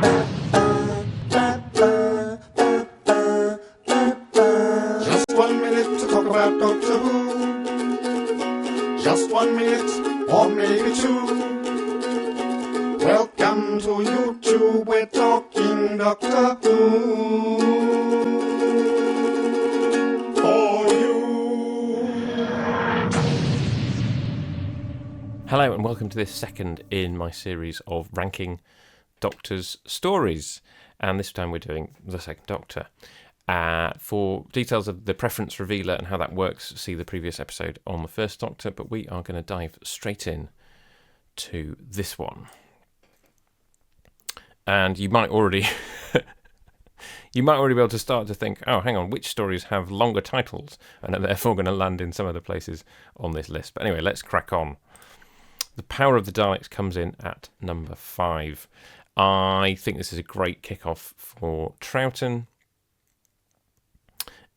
Just 1 minute to talk about Doctor Who. Just 1 minute, or maybe two. Welcome to YouTube, we're talking Doctor Who. For you. Hello and welcome to this second in my series of ranking Doctor's stories. And this time we're doing the Second Doctor. For details of the preference revealer and how that works, see the previous episode on the First Doctor, but we are going to dive straight in to this one. And you might already be able to start to think, oh, hang on, which stories have longer titles and are therefore going to land in some other places on this list. But anyway, let's crack on. The Power of the Daleks comes in at number 5. I think this is a great kickoff for Troughton.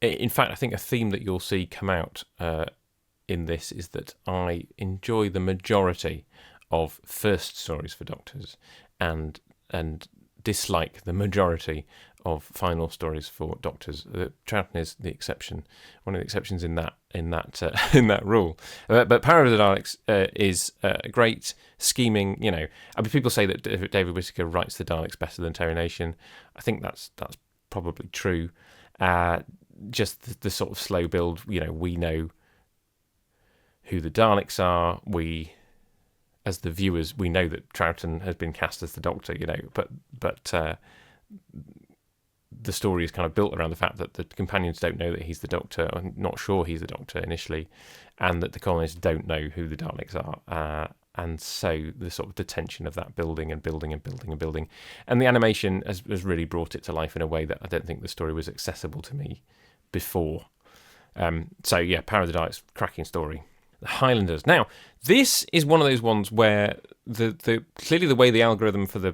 In fact, I think a theme that you'll see come out in this is that I enjoy the majority of first stories for Doctors and dislike the majority of final stories for Doctors. Troughton is the exception, one of the exceptions in that rule. But Power of the Daleks is a great scheming. You know, I mean, people say that David Whittaker writes the Daleks better than Terry Nation. I think that's probably true. Just the sort of slow build. You know, we know who the Daleks are. We, as the viewers, we know that Troughton has been cast as the Doctor. You know, but the story is kind of built around the fact that the companions don't know that he's the Doctor, or not sure he's the Doctor initially, and that the colonists don't know who the Daleks are. And so the sort of the tension of that building, and the animation has really brought it to life in a way that I don't think the story was accessible to me before. So yeah, Power of the Daleks, cracking story. The Highlanders. Now, this is one of those ones where the clearly the way the algorithm for the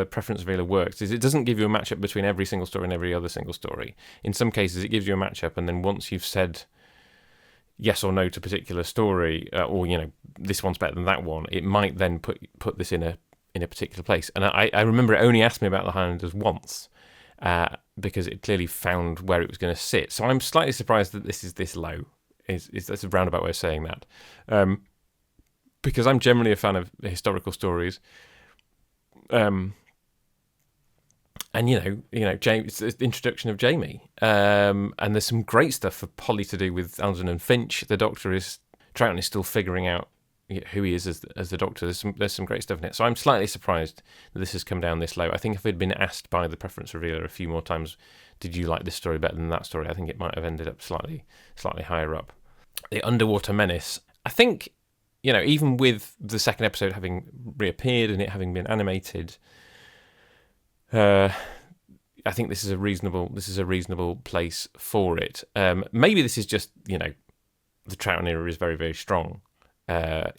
preference revealer works is it doesn't give you a matchup between every single story and every other single story. In some cases, it gives you a matchup, and then once you've said yes or no to a particular story, or you know, this one's better than that one, it might then put this in a particular place. And I remember it only asked me about the Highlanders once, because it clearly found where it was going to sit. So I'm slightly surprised that this is this low. That's a roundabout way of saying that, because I'm generally a fan of historical stories, and you know, James, it's the introduction of Jamie, and there's some great stuff for Polly to do with Algernon and Finch. The Doctor Troughton is still figuring out who he is as the Doctor. There's some great stuff in it. So I'm slightly surprised that this has come down this low. I think if I'd been asked by the preference revealer a few more times, did you like this story better than that story, I think it might have ended up slightly higher up. The Underwater Menace. I think, you know, even with the second episode having reappeared and it having been animated, I think this is a reasonable place for it. Maybe this is just, you know, the Troughton era is very, very strong. I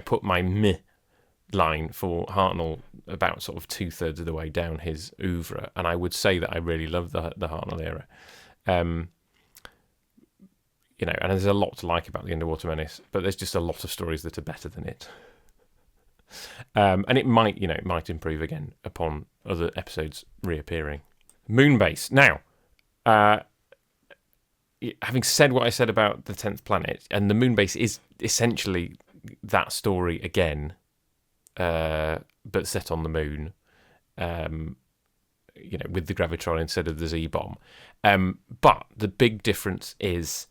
put my meh line for Hartnell about sort of 2/3 of the way down his oeuvre, and I would say that I really love the Hartnell era. You know, and there's a lot to like about the Underwater Menace, but there's just a lot of stories that are better than it. And it might improve again upon other episodes reappearing. Moonbase. Now, having said what I said about the 10th Planet, and the Moonbase is essentially that story again, but set on the moon, you know, with the Gravitron instead of the Z-bomb. But the big difference is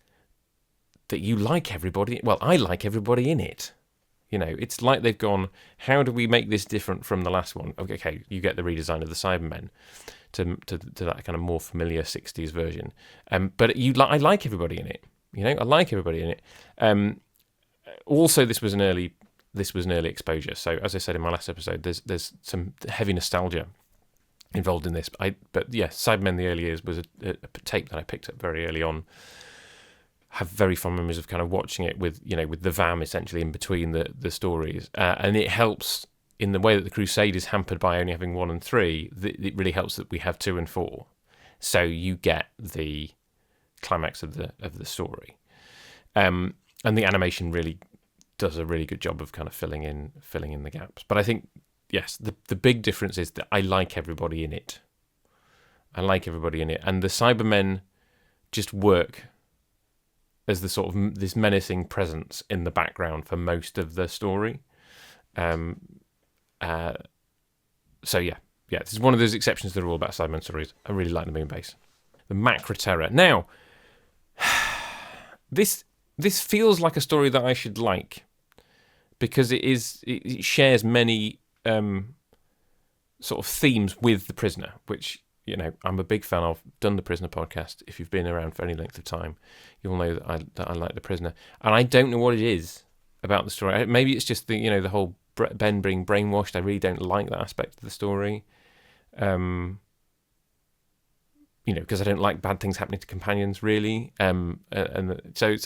that you like everybody. Well, I like everybody in it. You know, it's like they've gone, how do we make this different from the last one? Okay, you get the redesign of the Cybermen to that kind of more familiar 60s version. But I like everybody in it. You know, I like everybody in it. Also, this was an early exposure. So as I said in my last episode, there's some heavy nostalgia involved in this. But yeah, Cybermen the early years was a tape that I picked up very early on. Have very fond memories of kind of watching it with the VAM essentially in between the stories, and it helps in the way that the Crusade is hampered by only having 1 and 3. It really helps that we have 2 and 4, so you get the climax of the story, and the animation really does a really good job of kind of filling in the gaps. But I think yes, the big difference is that I like everybody in it. And the Cybermen just work as the sort of this menacing presence in the background for most of the story. So yeah, this is one of those exceptions to the rule about Cybermen stories. I really like the Moonbase. The Macra Terror. Now, this feels like a story that I should like, because it shares many sort of themes with The Prisoner, which, you know, I'm a big fan of. Done the Prisoner podcast. If you've been around for any length of time, you'll know that I like The Prisoner. And I don't know what it is about the story. Maybe it's just the whole Ben being brainwashed. I really don't like that aspect of the story. Because I don't like bad things happening to companions, really. And so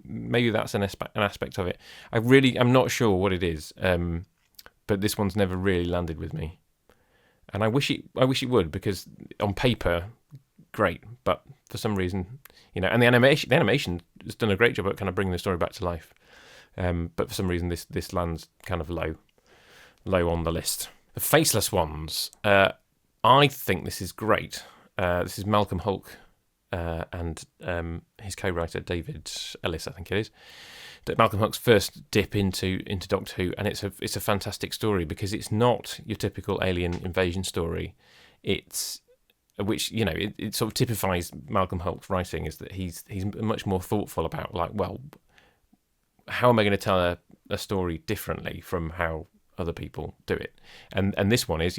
maybe that's an aspect of it. I'm not sure what it is. But this one's never really landed with me. And I wish it would, because on paper, great, but for some reason, and the animation has done a great job at kind of bringing the story back to life. But for some reason, this lands kind of low on the list. The Faceless Ones. I think this is great. This is Malcolm Hulke and his co-writer David Ellis, I think it is. Malcolm Hulke's first dip into Doctor Who, and it's a fantastic story, because it's not your typical alien invasion story. It sort of typifies Malcolm Hulke's writing, is that he's much more thoughtful about, like, well, how am I going to tell a story differently from how other people do it? And this one is,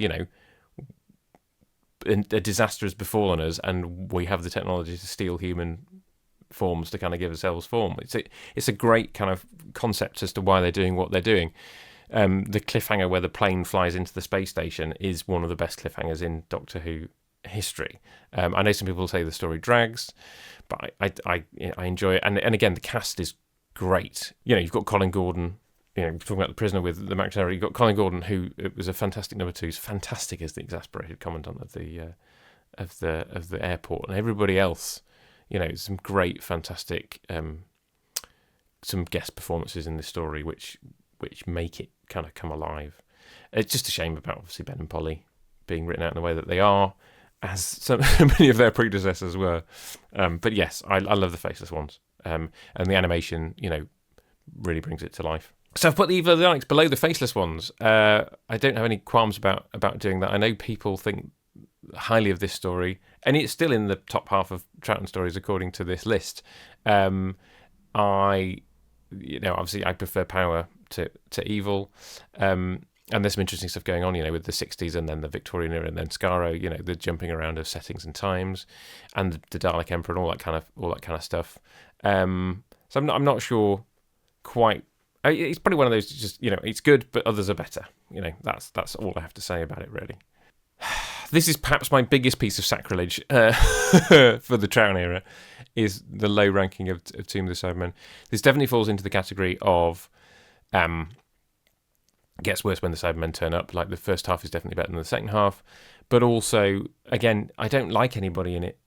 a disaster has befallen us, and we have the technology to steal human forms to kind of give ourselves form. It's a great kind of concept as to why they're doing what they're doing. The cliffhanger where the plane flies into the space station is one of the best cliffhangers in Doctor Who history. I know some people say the story drags, but I enjoy it. And again, the cast is great. You've got Colin Gordon. Talking about The Prisoner with the Macra Terror, you've got Colin Gordon, who was a fantastic number 2. He's fantastic as the exasperated commandant of the airport, and everybody else. Some great, fantastic, some guest performances in this story, which make it kind of come alive. It's just a shame about, obviously, Ben and Polly being written out in the way that they are, as so many of their predecessors were. But yes, I love the Faceless Ones, and the animation, really brings it to life. So I've put the Evil of the Daleks below the Faceless Ones. I don't have any qualms about doing that. I know people think highly of this story, and it's still in the top half of Troughton stories according to this list. Obviously I prefer Power to Evil, and there's some interesting stuff going on, with the 60s and then the Victorian era and then Skaro, the jumping around of settings and times, and the Dalek Emperor and all that kind of stuff. So I'm not sure quite. It's probably one of those, just, it's good, but others are better. That's all I have to say about it, really. This is perhaps my biggest piece of sacrilege for the Troughton era, is the low ranking of Tomb of the Cybermen. This definitely falls into the category of gets worse when the Cybermen turn up. Like, the first half is definitely better than the second half, but also, again, I don't like anybody in it,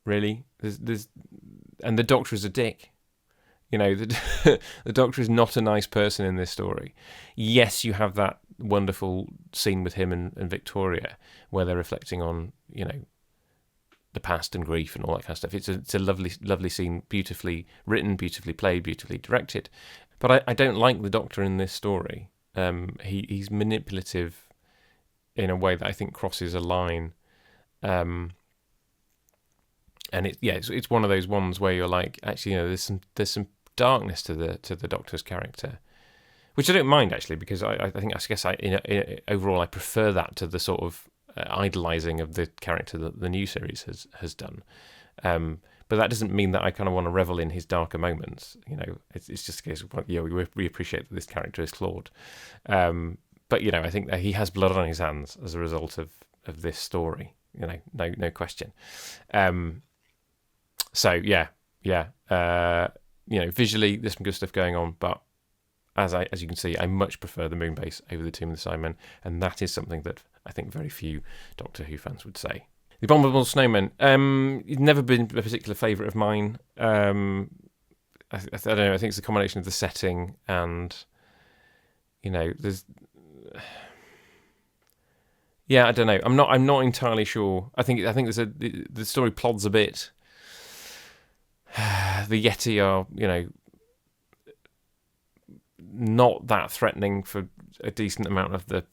really. And the Doctor is a dick. The Doctor is not a nice person in this story. Yes, you have that wonderful scene with him and Victoria, where they're reflecting on, the past and grief and all that kind of stuff. It's a lovely, lovely scene, beautifully written, beautifully played, beautifully directed. But I don't like the Doctor in this story. He's manipulative in a way that I think crosses a line. And it's one of those ones where you're like, actually, there's some darkness to the Doctor's character, which I don't mind, actually, because I guess overall I prefer that to the sort of idolising of the character that the new series has done. But that doesn't mean that I kind of want to revel in his darker moments. It's just a case of, we appreciate that this character is flawed. But I think that he has blood on his hands as a result of this story. No question. So yeah. Visually there's some good stuff going on, but as you can see, I much prefer the Moonbase over the Tomb of the Cybermen, and that is something that I think very few Doctor Who fans would say. The Abominable Snowmen. It's never been a particular favourite of mine. I don't know. I think it's a combination of the setting and, there's Yeah, I don't know. I'm not entirely sure. I think the story plods a bit. The Yeti are, not that threatening for a decent amount of the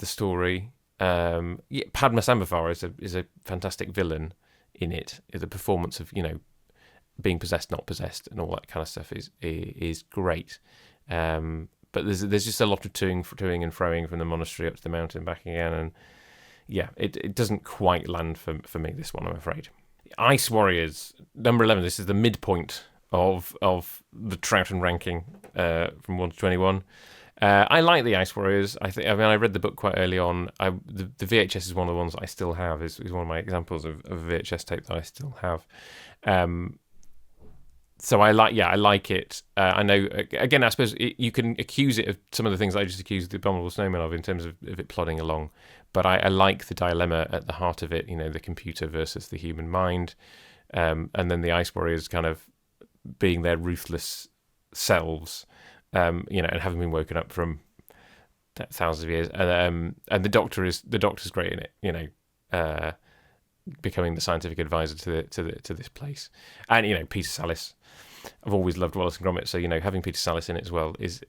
story. Yeah, Padma Sambhavar is a fantastic villain in it. The performance of being possessed, not possessed, and all that kind of stuff is great. But there's just a lot of toing and froing from the monastery up to the mountain back again, and yeah, it doesn't quite land for me, this one, I'm afraid. Ice Warriors, number 11. This is the midpoint of the Troughton ranking from 1 to 21. I like the Ice Warriors. I read the book quite early on. The VHS is one of the ones that I still have. Is one of my examples of a VHS tape that I still have. So I like it. I know, again, I suppose you can accuse it of some of the things I just accused the Abominable Snowman of in terms of it plodding along. But I like the dilemma at the heart of it, the computer versus the human mind. And then the Ice Warriors kind of being their ruthless selves, and having been woken up from thousands of years. And the Doctor's great in it, becoming the scientific advisor to this place. And, Peter Sallis. I've always loved Wallace and Gromit, so having Peter Sallis in it as well is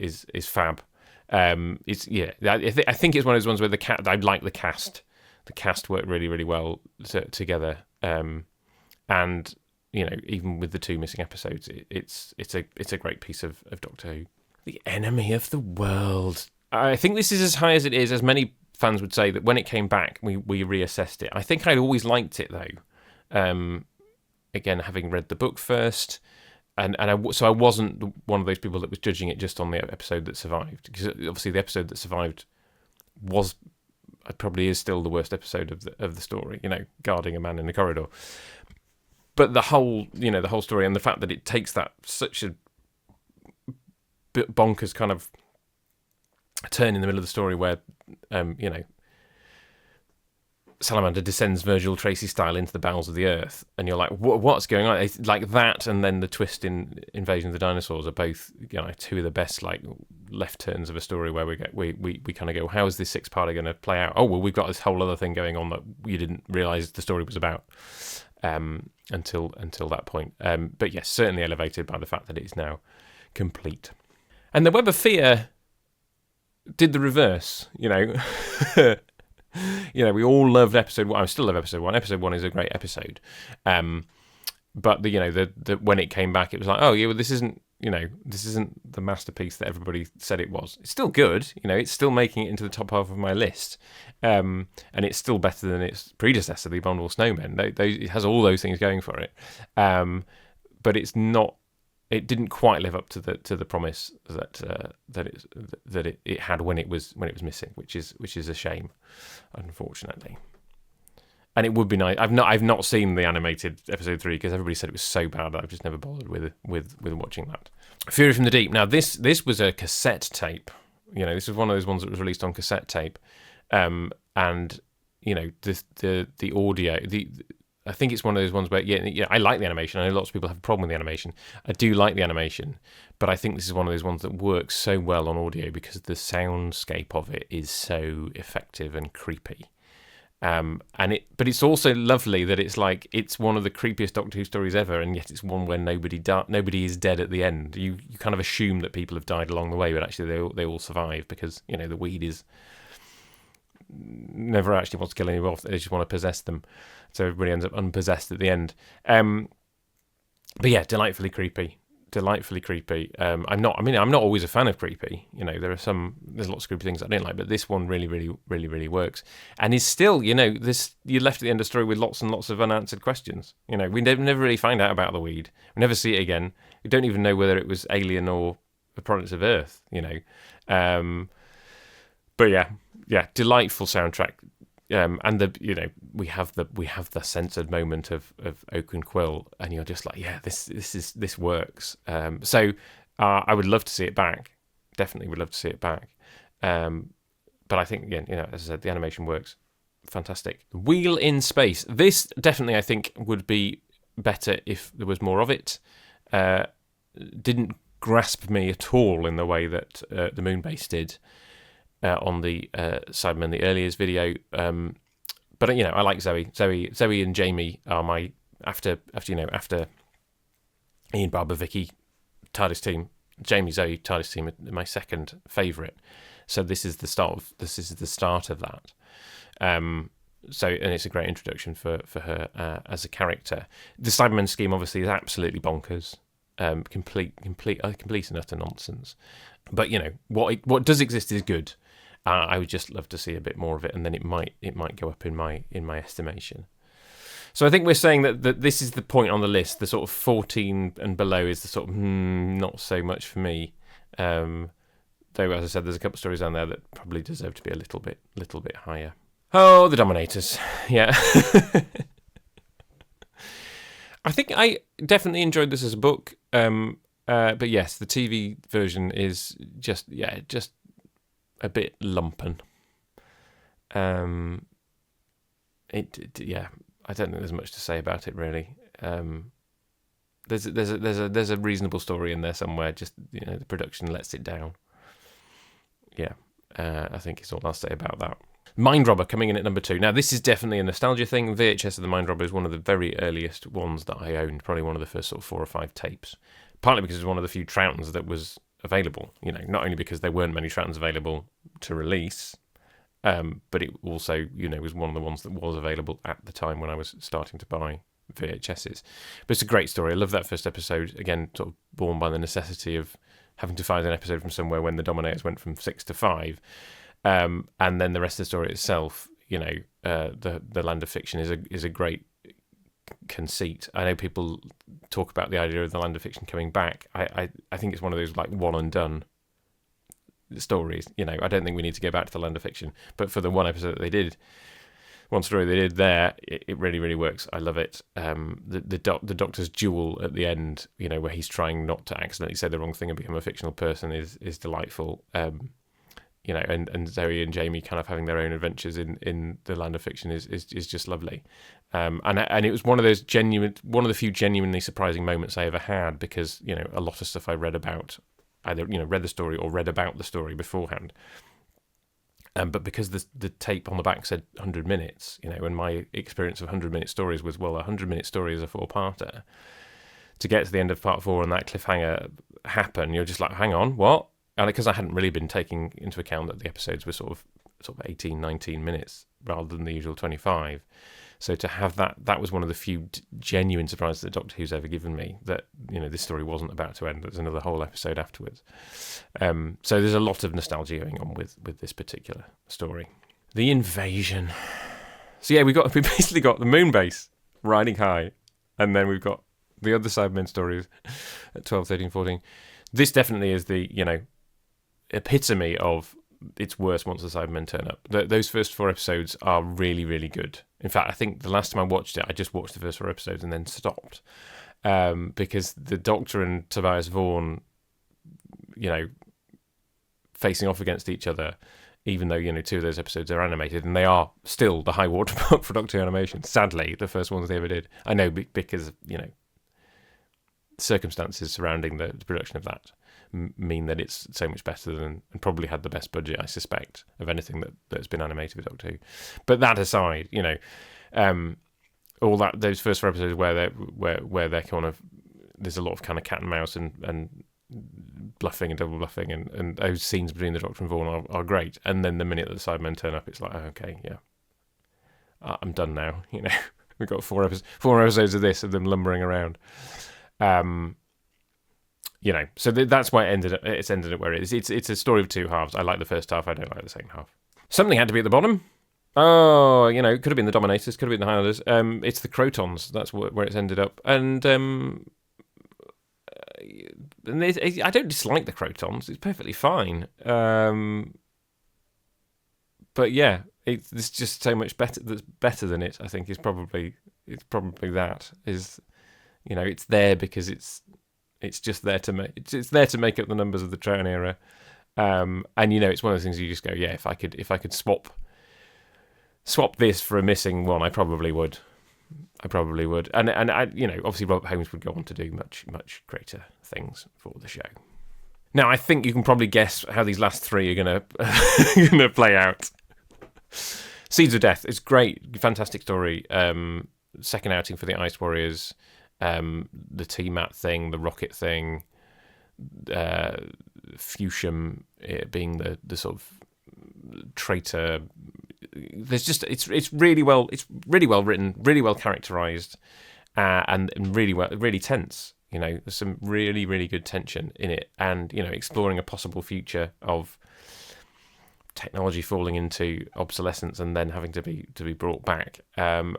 fab. I think it's one of those ones where I like the cast. The cast worked really, really well together, and even with the 2 missing episodes, it's a great piece of Doctor Who. The Enemy of the World. I think this is as high as it is. As many fans would say that when it came back, we reassessed it. I think I'd always liked it though. Again, having read the book first. So I wasn't one of those people that was judging it just on the episode that survived, because obviously the episode that survived probably is still the worst episode of the story. Guarding a man in the corridor. But the whole story, and the fact that it takes that such a bit bonkers kind of turn in the middle of the story where Salamander descends Virgil Tracy style into the bowels of the earth, and you're like, what's going on? It's like that, and then the twist in Invasion of the Dinosaurs are both 2 of the best left turns of a story where we kind of go, how is this 6-parter going to play out? Oh well, we've got this whole other thing going on that you didn't realise the story was about until that point. But yes, certainly elevated by the fact that it is now complete. And the Web of Fear did the reverse, we all loved episode 1. I still love episode 1. Episode 1 is a great episode. But the when it came back, it was like, oh yeah, well, this isn't the masterpiece that everybody said it was. It's still good, it's still making it into the top half of my list. And it's still better than its predecessor, The Abominable Snowmen. It has all those things going for it. But it's not. It didn't quite live up to the promise that it had when it was missing, which is a shame, unfortunately. And it would be nice. I've not seen the animated episode 3 because everybody said it was so bad that I've just never bothered with watching that. Fury from the Deep. Now this was a cassette tape. This was one of those ones that was released on cassette tape, and the audio. I think it's one of those ones where, I like the animation. I know lots of people have a problem with the animation. I do like the animation, but I think this is one of those ones that works so well on audio because the soundscape of it is so effective and creepy. But it's also lovely that it's one of the creepiest Doctor Who stories ever, and yet it's one where nobody is dead at the end. You kind of assume that people have died along the way, but actually they all survive because the weed is never actually wants to kill anyone off. They just want to possess them, so everybody ends up unpossessed at the end. But yeah, delightfully creepy. I'm not always a fan of creepy. There's lots of creepy things I don't like, but this one really, really, really, really works, and is still, you're left at the end of the story with lots and lots of unanswered questions. We never really find out about the weed. We never see it again. We don't even know whether it was alien or a product of Earth. But yeah, delightful soundtrack. And we have the censored moment of Oak and Quill, and you're just like, yeah, this works. So I would love to see it back. Definitely would love to see it back. But I think, again, as I said, the animation works. Fantastic. Wheel in Space. This definitely, I think, would be better if there was more of it. Didn't grasp me at all in the way that the Moonbase did. on the Cybermen the Earliers video. But I like Zoe. Zoe and Jamie are my after Ian, Barbara, Vicky TARDIS team. Jamie, Zoe TARDIS team are my second favourite. So this is the start of that. And it's a great introduction for her as a character. The Cybermen scheme obviously is absolutely bonkers, complete and utter nonsense. But what does exist is good. I would just love to see a bit more of it, and then it might go up in my estimation. So I think we're saying that this is the point on the list. The sort of 14 and below is the sort of not so much for me. Though, as I said, there's a couple of stories down there that probably deserve to be a little bit higher. Oh, the Dominators. Yeah. I think I definitely enjoyed this as a book. But yes, the TV version is just a bit lumpen. I don't think there's much to say about it really. There's a reasonable story in there somewhere. Just the production lets it down. Yeah, I think is all I'll say about that. Mind Robber coming in at number 2. Now, this is definitely a nostalgia thing. VHS of the Mind Robber is one of the very earliest ones that I owned, probably one of the first sort of 4 or 5 tapes. Partly because it was one of the few Troughtons that was available. Not only because there weren't many Troughtons available to release, but it also, was one of the ones that was available at the time when I was starting to buy VHSs. But it's a great story. I love that first episode. Again, sort of born by the necessity of having to find an episode from somewhere when the Dominators went from 6 to 5. And then the rest of the story itself, the Land of Fiction is a great conceit. I know people talk about the idea of the Land of Fiction coming back. I think it's one of those like one and done stories. I don't think we need to go back to the Land of Fiction, but for the one episode that they did, one story they did there, it really, really works. I love it. The Doctor's duel at the end, where he's trying not to accidentally say the wrong thing and become a fictional person is delightful. And Zoe and Jamie kind of having their own adventures in the Land of Fiction is just lovely. And it was one of the few genuinely surprising moments I ever had, because a lot of stuff I read about, either read the story or read about the story beforehand. But because the tape on the back said 100 minutes, and my experience of 100-minute stories was, well, a 100-minute story is a 4-parter. To get to the end of part 4 and that cliffhanger happen, you're just like, hang on, what? And because I hadn't really been taking into account that the episodes were sort of 18, 19 minutes rather than the usual 25. So to have that was one of the few genuine surprises that Doctor Who's ever given me, that this story wasn't about to end. There's another whole episode afterwards. So there's a lot of nostalgia going on with this particular story. The invasion. So yeah, we basically got the moon base riding high, and then we've got the other Cybermen stories at 12, 13, 14. This definitely is the epitome of it's worse once the Cybermen turn up. Those first 4 episodes are really, really good. In fact, I think the last time I watched it, I just watched the first 4 episodes and then stopped. Because the Doctor and Tobias Vaughan, facing off against each other, even though, 2 of those episodes are animated, and they are still the high watermark for Doctor Who animation. Sadly, the first ones they ever did. I know because, circumstances surrounding the production of that mean that it's so much better than, and probably had the best budget, I suspect, of anything that's been animated with Doctor Who. But that aside, all those first 4 episodes where they're kind of, there's a lot of kind of cat and mouse and bluffing and double bluffing, and those scenes between the Doctor and Vaughan are great. And then the minute that the Cybermen turn up, it's like, oh, okay, yeah, I'm done now. We've got 4 episodes of this, of them lumbering around. So that's why it's ended up where it is. It's a story of 2 halves. I like the first half. I don't like the second half. Something had to be at the bottom. Oh, it could have been the Dominators, could have been the Highlanders. It's the Crotons. That's where it's ended up. And I don't dislike the Crotons. It's perfectly fine. But yeah, it's just so much better. That's better than it. I think it's probably that is. It's there because it's just there to make it's there to make up the numbers of the Troughton era, and it's one of those things you just go, yeah, if I could swap this for a missing one, I probably would, and I obviously Robert Holmes would go on to do much greater things for the show. Now, I think you can probably guess how these last three are gonna play out. Seeds of Death. It's great, fantastic story. Second outing for the Ice Warriors. The T-Mat thing, the rocket thing, Fuchsium being the sort of traitor. There's just it's really well written, really well characterized, and really tense. You know, there's some really good tension in it, and you know, exploring a possible future of technology falling into obsolescence and then having to be brought back, and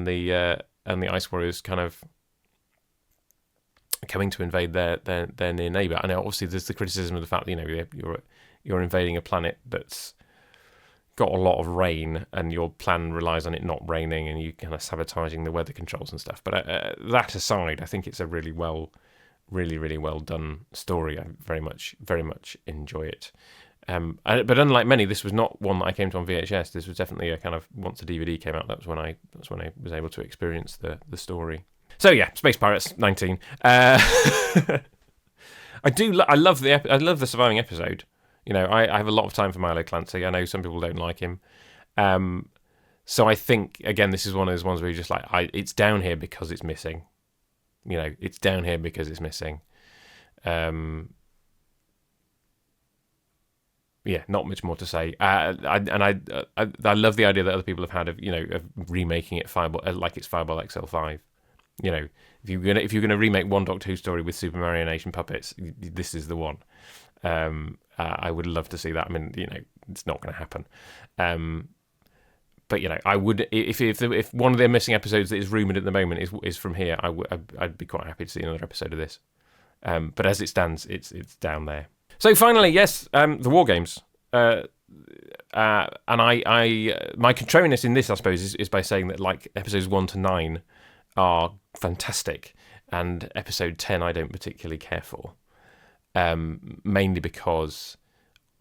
the Ice Warriors kind of coming to invade their near neighbour. I know obviously there's the criticism of the fact that, you know, you're invading a planet that's got a lot of rain and your plan relies on it not raining and you kind of sabotaging the weather controls and stuff. But that aside, I think it's a really well done story. I very much enjoy it. But unlike many, this was not one that I came to on VHS. This was definitely a kind of, once the DVD came out, that's when I was able to experience the story. So yeah, Space Pirates 19. I love the surviving episode. You know, I have a lot of time for Milo Clancy. I know some people don't like him. So I think, again, this is one of those ones where you're just like, it's down here because it's missing. You know, it's down here because it's missing. Yeah, not much more to say. I love the idea that other people have had of remaking it Fireball, like it's Fireball XL5. You know, if you're gonna remake one Doctor Who story with Super Mario Nation puppets, this is the one. I would love to see that. I mean, you know, it's not going to happen. But you know, I would, if one of their missing episodes that is rumoured at the moment is from here, I'd be quite happy to see another episode of this. But as it stands, it's down there. So finally, yes, the War Games. And my contrariness in this, I suppose, is by saying that like episodes 1 to 9 are fantastic, and episode 10 I don't particularly care for. Mainly because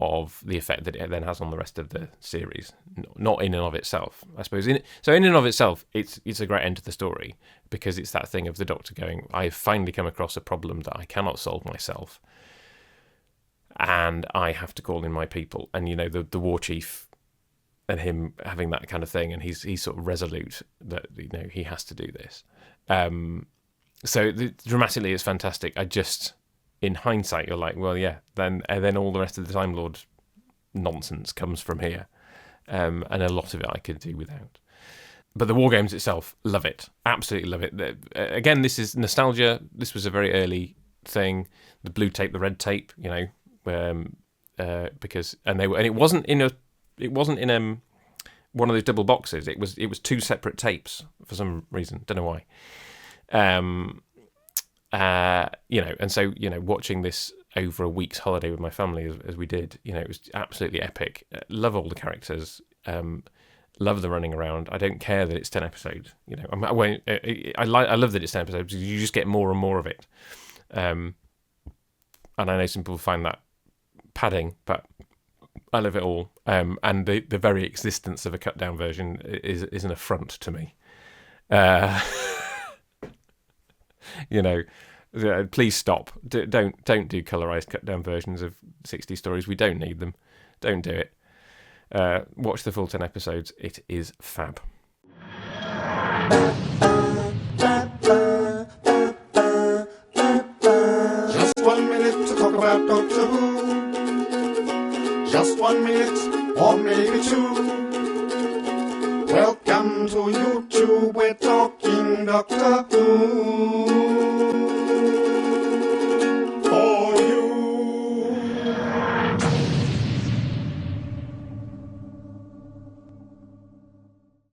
of the effect that it then has on the rest of the series, not in and of itself, I suppose. In and of itself, it's a great end to the story, because it's that thing of the Doctor going, I've finally come across a problem that I cannot solve myself, and I have to call in my people. And you know, the War Chief and him having that kind of thing, and he's sort of resolute that, you know, he has to do this. So dramatically, it's fantastic. In hindsight, you're like, well, yeah, then all the rest of the Time Lord nonsense comes from here. And a lot of it I could do without. But the War Games itself, love it. Absolutely love it. Again, this is nostalgia. This was a very early thing. The blue tape, the red tape, you know, because it wasn't in one of those double boxes. It was two separate tapes for some reason. Don't know why. You know, and so, you know, watching this over a week's holiday with my family as we did, you know, it was absolutely epic. Love all the characters. Love the running around. I don't care that it's 10 episodes. You know, I love that it's 10 episodes because you just get more and more of it. And I know some people find that padding, but I love it all. And the very existence of a cut down version is an affront to me. You know, please stop. Don't do colorized cut down versions of 60 stories. We don't need them. Don't do it. Watch the full 10 episodes. It is fab. Just 1 minute to talk about Doctor Who. Just 1 minute, or maybe 2. Welcome to YouTube, we're talking Doctor Who.